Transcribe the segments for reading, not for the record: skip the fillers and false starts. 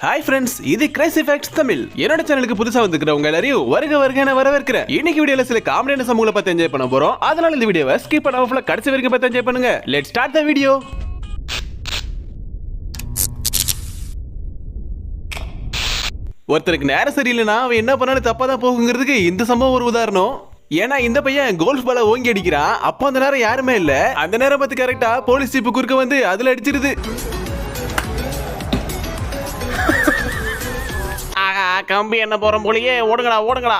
Hi friends, இது Crazy facts Tamil. என்னோட சேனலுக்கு புதுசா வந்துக்கிறவங்க எல்லாரையும் வருக என வரவேற்கிறேன். இன்னைக்கு வீடியோல சில காமெடியான சமூகங்களை பத்தி என்ஜாய் பண்ண போறோம். அதனால இந்த வீடியோவை ஸ்கிப் பண்ணாம ஃபுல்லா கடைசி வரைக்கும் பார்த்து என்ஜாய் பண்ணுங்க. Let's start the video. ஒருத்தருக்கு நேரம் சரியில்லைன்னா அவன் என்ன பண்ணாலும் தப்பா தான் போகுங்கிறதுக்கு இந்த சம்பவம் ஒரு உதாரணம். ஏன்னா இந்த பையன் கோல்ஃப் பால ஓங்கி அடிக்கிறான். அப்போ அந்த நேரம் யாருமே இல்ல. அந்த நேரம் பார்த்து கரெக்டா போலீஸ் ஜீப் குறுக்க வந்து அதுல அடிச்சிருது. கம்பி என்ன போறோம் போலயே, ஓடுங்களா.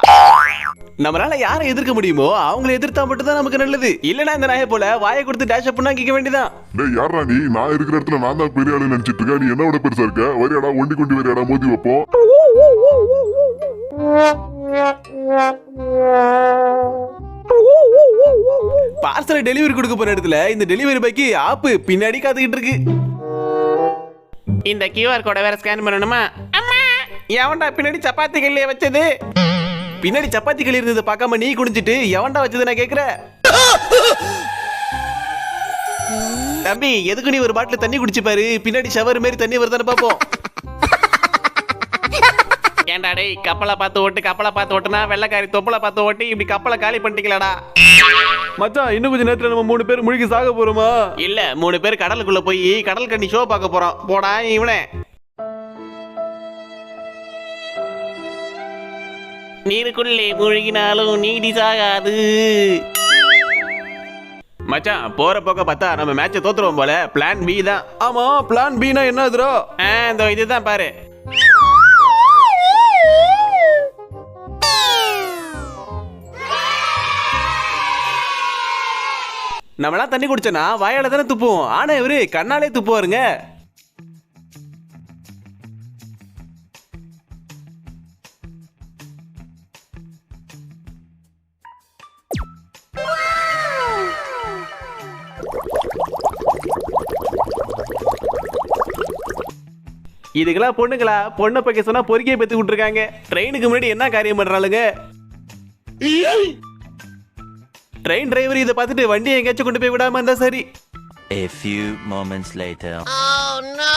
நம்மளால யாரை எதிர்க்க முடியுமோ அவங்களை எதிர்த்தா மட்டும் தான் நமக்கு நல்லது. இல்லனா இந்த நாயை போல வாயை கொடுத்து டேஷ் அப் பண்ணா கேட்க வேண்டியதான். டேய் யாரா நீ? நான் இருக்கிற இடத்துல நான் தான் பெரிய ஆளு நினைச்சிட்டு இருக்க. நீ என்ன விட பெருசா இருக்க? வரியாடா, ஒண்டி கொண்டு வரியாடா, மோதி வைப்போம். பார்சல் டெலிவரி கொடுக்க போற இடத்துல இந்த டெலிவரி பாய்க்கு ஆப்பு பின்னாடி காத்துக்கிட்டு இருக்கு. இந்த QR கோட வேற ஸ்கேன் பண்ணணுமா? எவன்டா பின்னாடி சப்பாத்தி கல்லையே வச்சது? பின்னாடி சப்பாத்தி கல்லி இருந்தது பார்க்காம நீ குடிச்சிட்டு எவன்டா வச்சது நான் கேக்குற? தம்பி, எதுக்கு நீ ஒரு பாட்டில் தண்ணி குடிச்சு பாரு, பின்னாடி ஷவர் மாதிரி தண்ணி வருதான்னு பாப்போம். ஏன்டா டேய், கப்பலை பார்த்து ஓட்டுனா வெள்ளக்காரி தொப்பலை பார்த்து ஓட்டி இப்படி கப்பலை காலி பண்ணிட்டீங்களாடா? மச்சான், இன்னும் கொஞ்சம் நேரத்துல நம்ம 3 பேர் முழுகி சாக போறோமா? இல்ல, 3 பேர் கடலுக்குள்ள போய் கடல் கண்ணி ஷோ பார்க்க போறோம். போடா இவனே. நீருக்குள்ளே மூழ்கினாலும் நீடி சாகாது. மச்சான், போற போக்க பார்த்தா நம்ம மேட்சை தோத்துருவோம் போல. பிளான் பி தான். ஆமா, பிளான் பினா என்னதுரோ? இந்த இதுதான் பாரு. நம்மளாம் தண்ணி குடிச்சனா வாயால தானே துப்புவோம். ஆனா இவரு கண்ணாலே துப்புவாருங்க. இதுக்கெல்லாம் பொண்ணுங்களா? பொண்ணை பைக்க சொன்னா பொறுக்கிய பெத்து விட்டுருக்காங்க. ட்ரெயினுக்கு முன்னாடி என்ன காரியம் பண்றாளுங்க? ட்ரெயின் டிரைவர் இதை பார்த்துட்டு வண்டியை எங்கேயாச்சும் கொண்டு போய் விடாம இருந்தா சரி. A few moments later. Oh no!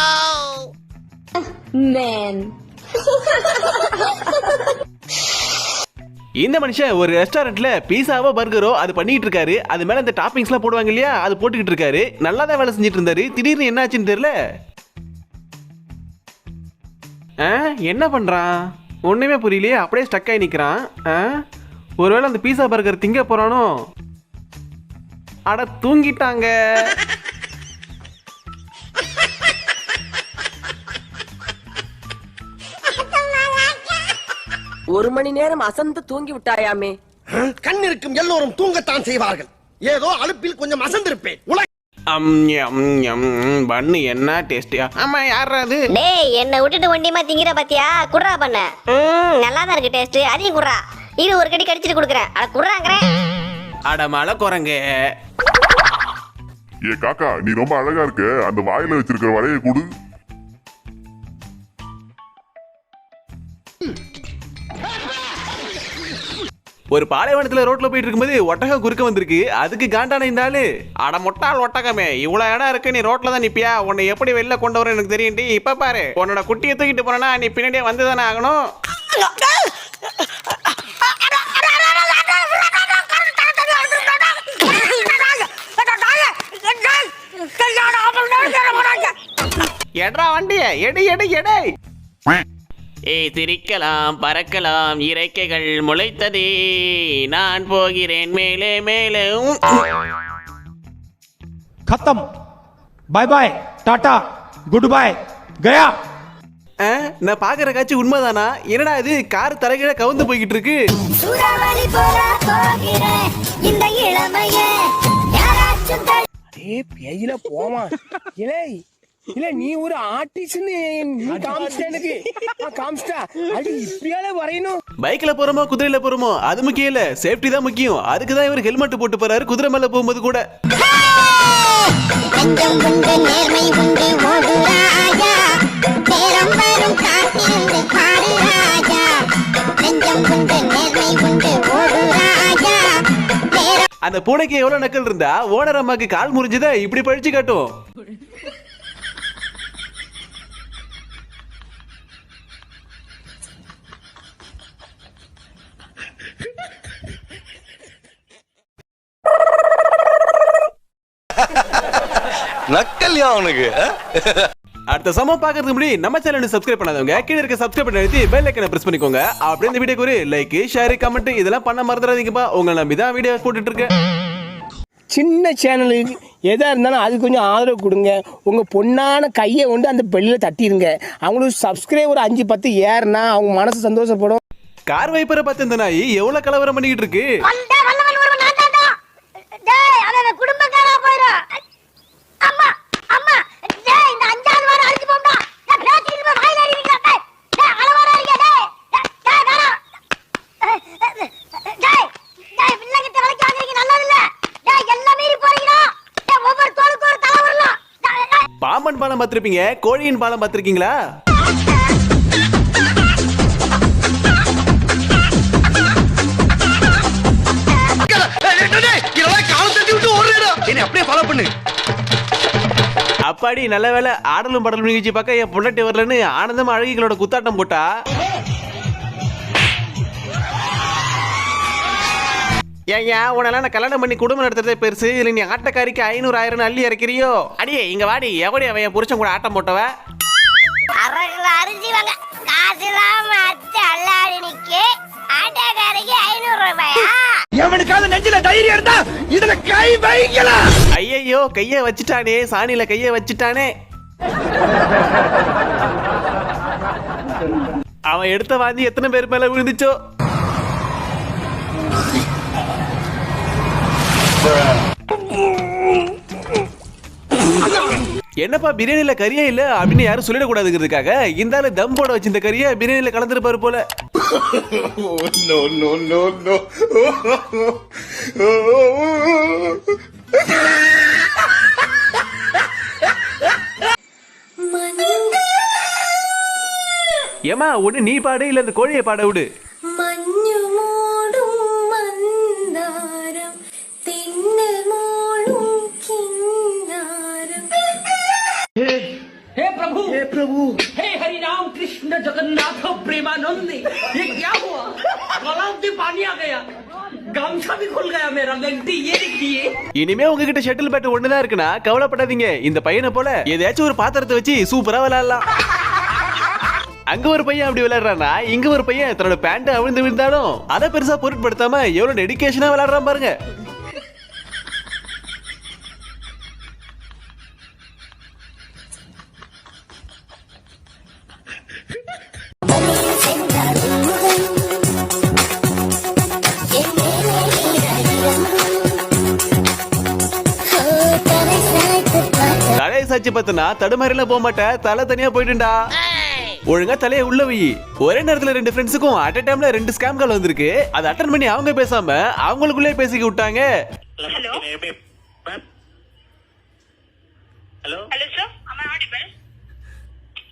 Man. இந்த மனுஷன் ஒரு ரெஸ்டாரண்ட்ல பீஸாவோ பர்கரோ அது பண்ணிட்டு இருக்காரு. அது மேல இந்த டாப்பிங்ஸ்லாம் போடுவாங்க இல்லையா, அது போட்டுக்கிட்டு இருக்காரு. நல்லா தான் வேலை செஞ்சுட்டு இருந்தாரு. திடீர்னு என்ன ஆச்சுன்னு தெரியல. என்ன பண்றான் ஒண்ணுமே புரியலையே. அப்படியே ஸ்டக் ஆகி நிக்கிறான். ஒருவேளை அந்த பீஸா பர்கர் திங்க போறானோ? அட தூங்கிட்டாங்க. ஒரு மணி நேரம் அசந்து தூங்கி விட்டாயாமே. கண் இருக்கும் எல்லோரும் தூங்கத்தான் செய்வார்கள். ஏதோ அலுப்பில் கொஞ்சம் அசந்திருப்பேன். பண்ணு என்ன டேஸ்டியா? ஆமா, யாரா அது? டேய், என்ன விட்டுட்டு வண்டியமா திங்கிற பாத்தியா? குர்ரா பண்ண. நல்லா தான் இருக்கு டேஸ்ட். அதையும் குர்ரா. இது ஒரு கடி கடிச்சிட்டு குடுக்குறேன். அட குர்ராங்கறேன். அட மலை குரங்கு. ஏ காக்கா, நீ ரொம்ப அழகா இருக்க. அந்த வாயில வச்சிருக்கிற வலையை கொடு. ஒரு பாலைவனத்துல ரோட்ல போயிட்டு இருக்கும்போது ஒட்டகம் குறுக்க வந்திருக்கு. அதுக்கு காண்டான இந்த ஆளு, அட முட்டாள் ஒட்டகமே, இவ்வளவு இடம் இருக்கு, நீ ரோட்ல தான் நிப்பியா? உன்னை எப்படி வெளில கொண்டு வர எனக்கு தெரியும். இப்ப பாரு, உன்னோட குட்டியை தூக்கிட்டு போனா நீ பின்னாடியே வந்துதானே ஆகணும். எட்ரா வண்டிய, எடை எடை எடை. ஏய், சிரிக்கலாம் பறக்கலாம் இறக்கைகள் முளைத்ததே, நான் போகிறேன் மேலே மேலே. खत्म, bye bye, tata, goodbye, गया. நான் பாக்குற காட்சி உண்மைதானா? என்னடா இது, கார் தலைகீழ கவுந்து போய்கிட்டு இருக்கு. சூறாவளி போல போகிறேன் இந்த இளமையே யாராச்சும் ஏ பேயில போமா. இலே இல்ல, நீ ஒரு ஆர்டிஸ்ட்னு காமிச்சிட்டே. காமிச்சிட்டா அடி இப்படியால வரையணும். பைக்ல போறோமோ குதிரையில போறோமோ அது முக்கியம் இல்ல, சேஃப்டி தான் முக்கியம். அதுக்கு தான் இவர் ஹெல்மெட் போட்டு போறாரு குதிரை மேல போகும்போது கூட. நெஞ்சம் உண்டு நேர்மை உண்டு ஓடு ராஜா, நேரம் வரும் காத்திருந்து பாடு ராஜா. நெஞ்சம் உண்டு நேர்மை உண்டு ஓடு ராஜா. அந்த பூனைக்கு எவ்வளவு நக்கல் இருந்தா ஓனர் அம்மாக்கு கால் முறிஞ்சதை இப்படி பழிச்சு காட்டும். நக்கல்யா அவனுக்கு. அடுத்த சமம் பார்க்கறதுக்கு முன்னாடி நம்ம சேனலை சப்ஸ்கிரைப் பண்ணாதவங்க கீழே இருக்க சப்ஸ்கிரைப் பண்ணி அழுத்தி பெல் ஐக்கனை பிரஸ் பண்ணிக்கோங்க. அப்படியே இந்த வீடியோக்கு ஒரு லைக், ஷேர், கமெண்ட் இதெல்லாம் பண்ண மறந்துடாதீங்கப்பா. உங்களை நம்பி தான் வீடியோ போட்டுட்டு இருக்கேன். சின்ன சேனலுக்கு எதாக இருந்தாலும் அது கொஞ்சம் ஆதரவு கொடுங்க. உங்கள் பொண்ணான கையை கொண்டு அந்த பெல்லில் தட்டிடுங்க. அவங்களுக்கு சப்ஸ்கிரைபர் 5-10 ஏறுனா அவங்க மனசு சந்தோஷப்படும். கார் வைப்பரை பார்த்து இந்த நாய் எவ்வளவு கலவரம் பண்ணிக்கிட்டு இருக்கு. குடும்பக்காரா போயிடும். அம்மா அம்மா டேய் இந்த 5வது வாரம் அடிச்சு போடா. டேய் பேசி இருக்க வாயில அடிங்க. டேய் டேய் அளவாடா இருக்க. டேய் டேய் வேணா. டேய் டேய் பிள்ளைகிட்ட வளைக்க வாங்குறீங்க நல்லது இல்ல. டேய் எல்லாம் மீறி போறீங்க. டேய் ஒவ்வொரு தோளுக்கு ஒரு தலை வரலாம். பாம்பன் பாலம் பார்த்திருப்பீங்க, கோழியின் பாலம் பார்த்திருக்கீங்களா? அப்பாடி நல்ல வேலை ஆடலும் படலும் நிகழ்ச்சி பக்கம் என் புள்ளட்டி வரலன்னு ஆனந்தமா அழகிகளோட குத்தாட்டம் போட்டா. ஏன் உனெல்லாம் நான் கல்யாணம் பண்ணி குடும்பம் நடத்துறதே பெருசு, இல்லை நீ ஆட்டக்காரிக்கு 500-1000 அள்ளி இறக்கிறியோ? அடியே இங்க வாடி, எவடி அவன் என் புருஷன் கூட ஆட்டம் போட்டவ? அரிசி வாங்க காசு இல்லாம அத்தை அல்லாடி நிக்கே. ஆட்டக்காரிக்கு 500 ரூபாயா? எவனுக்காவது நெஞ்சில தைரியம் இருந்தா இதுல கை வைக்கல. ஐயையோ கைய வச்சுட்டானே, சாணியில கைய வச்சுட்டானே. அவன் எடுத்த வாந்தி எத்தனை பேர் மேல விழுந்துச்சோ. என்னப்பா பிரியாணில கறியே இல்ல அப்படின்னு யாரும் சொல்லிடக்கூடாதுங்கிறதுக்காக இந்த ஆளு தம் போட வச்சு இந்த கறியை பிரியாணில கலந்துருப்பாரு போல. ஏமா ஒண்ணு நீ பாடு இல்ல இந்த கோழியை பாட விடு. हे प्रभु हे हरि राम कृष्ण जगन्नाथ प्रेमानंद, ये क्या हुआ? गलाव में पानी आ गया, गमछा भी खुल गया मेरा बेटी. ये देखिए. இனிமே உங்ககிட்ட ஷட்டில் பேட் ஒண்ணுதான் இருக்குன்னா கவலைப்படாதீங்க. இந்த பையனை போல ஏதாச்சும் ஒரு பாத்திரத்தை வச்சு சூப்பரா விளையாடலாம். அங்க ஒரு பையன் அப்படி விளையாடுறானா, இங்க ஒரு பையன் தன்னோட பேண்ட் அவிழ்ந்து விழுந்தாலும் அதை பெருசா பொருட்படுத்தாம எவ்வளவு டெடிகேஷனா விளையாடுறான் பாருங்க. தலையை சாட்சி பார்த்தனா தடுமாறில போக மாட்டேன், தலை தனியா போயிட்டுண்டா. ஒழுங்கா தலையை உள்ள வை. ஒரே நேரத்துல 2 ஃப்ரெண்ட்ஸுக்கும் அட் அ டைம்ல 2 ஸ்கேம் கால் வந்திருக்கு. அதை அட்டெண்ட் பண்ணி அவங்க பேசாம அவங்களுக்குள்ளே பேசிக்க விட்டாங்க. Hello. Hello. Hello sir, am I audible?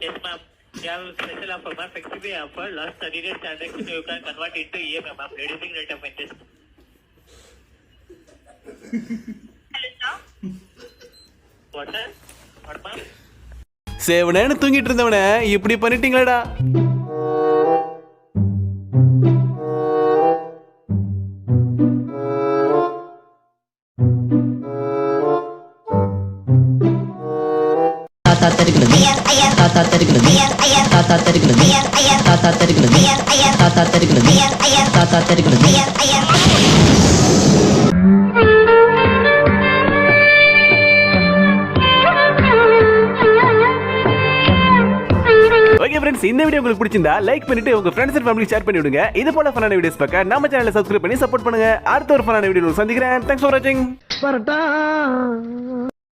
Yes ma'am. We have special offer ma'am, flexible offer. Last 30 days transaction you can convert into EMI ma'am, reducing rate of interest. Hello sir. What sir? What ma'am? சேவனேன்னு தூங்கிட்டு இருந்தவன இப்படி பண்ணிட்டீங்களடா. தாத்தா தெரிகிறது தாத்தா தெரிகிறது தாத்தா தெரிகிறது தாத்தா தெரிகிறது தாத்தா தெரிகிறது தாத்தா தெரிகிறது. ஓகே ஃப்ரெண்ட்ஸ், இந்த வீடியோ உங்களுக்கு பிடிச்சிருந்தா லைக் பண்ணிட்டு உங்க ஃப்ரெண்ட்ஸ் அண்ட் ஃபேமிலி ஷேர் பண்ணி விடுங்க. இது போல ஃபன்னான வீடியோஸ் பார்க்க நம்ம சேனலை சப்ஸ்கிரைப் பண்ணி சப்போர்ட் பண்ணுங்க. அடுத்த ஒரு ஃபன்னான வீடியோல சந்திக்கிறேன். தேங்க்ஸ் ஃபார் வாட்சிங்.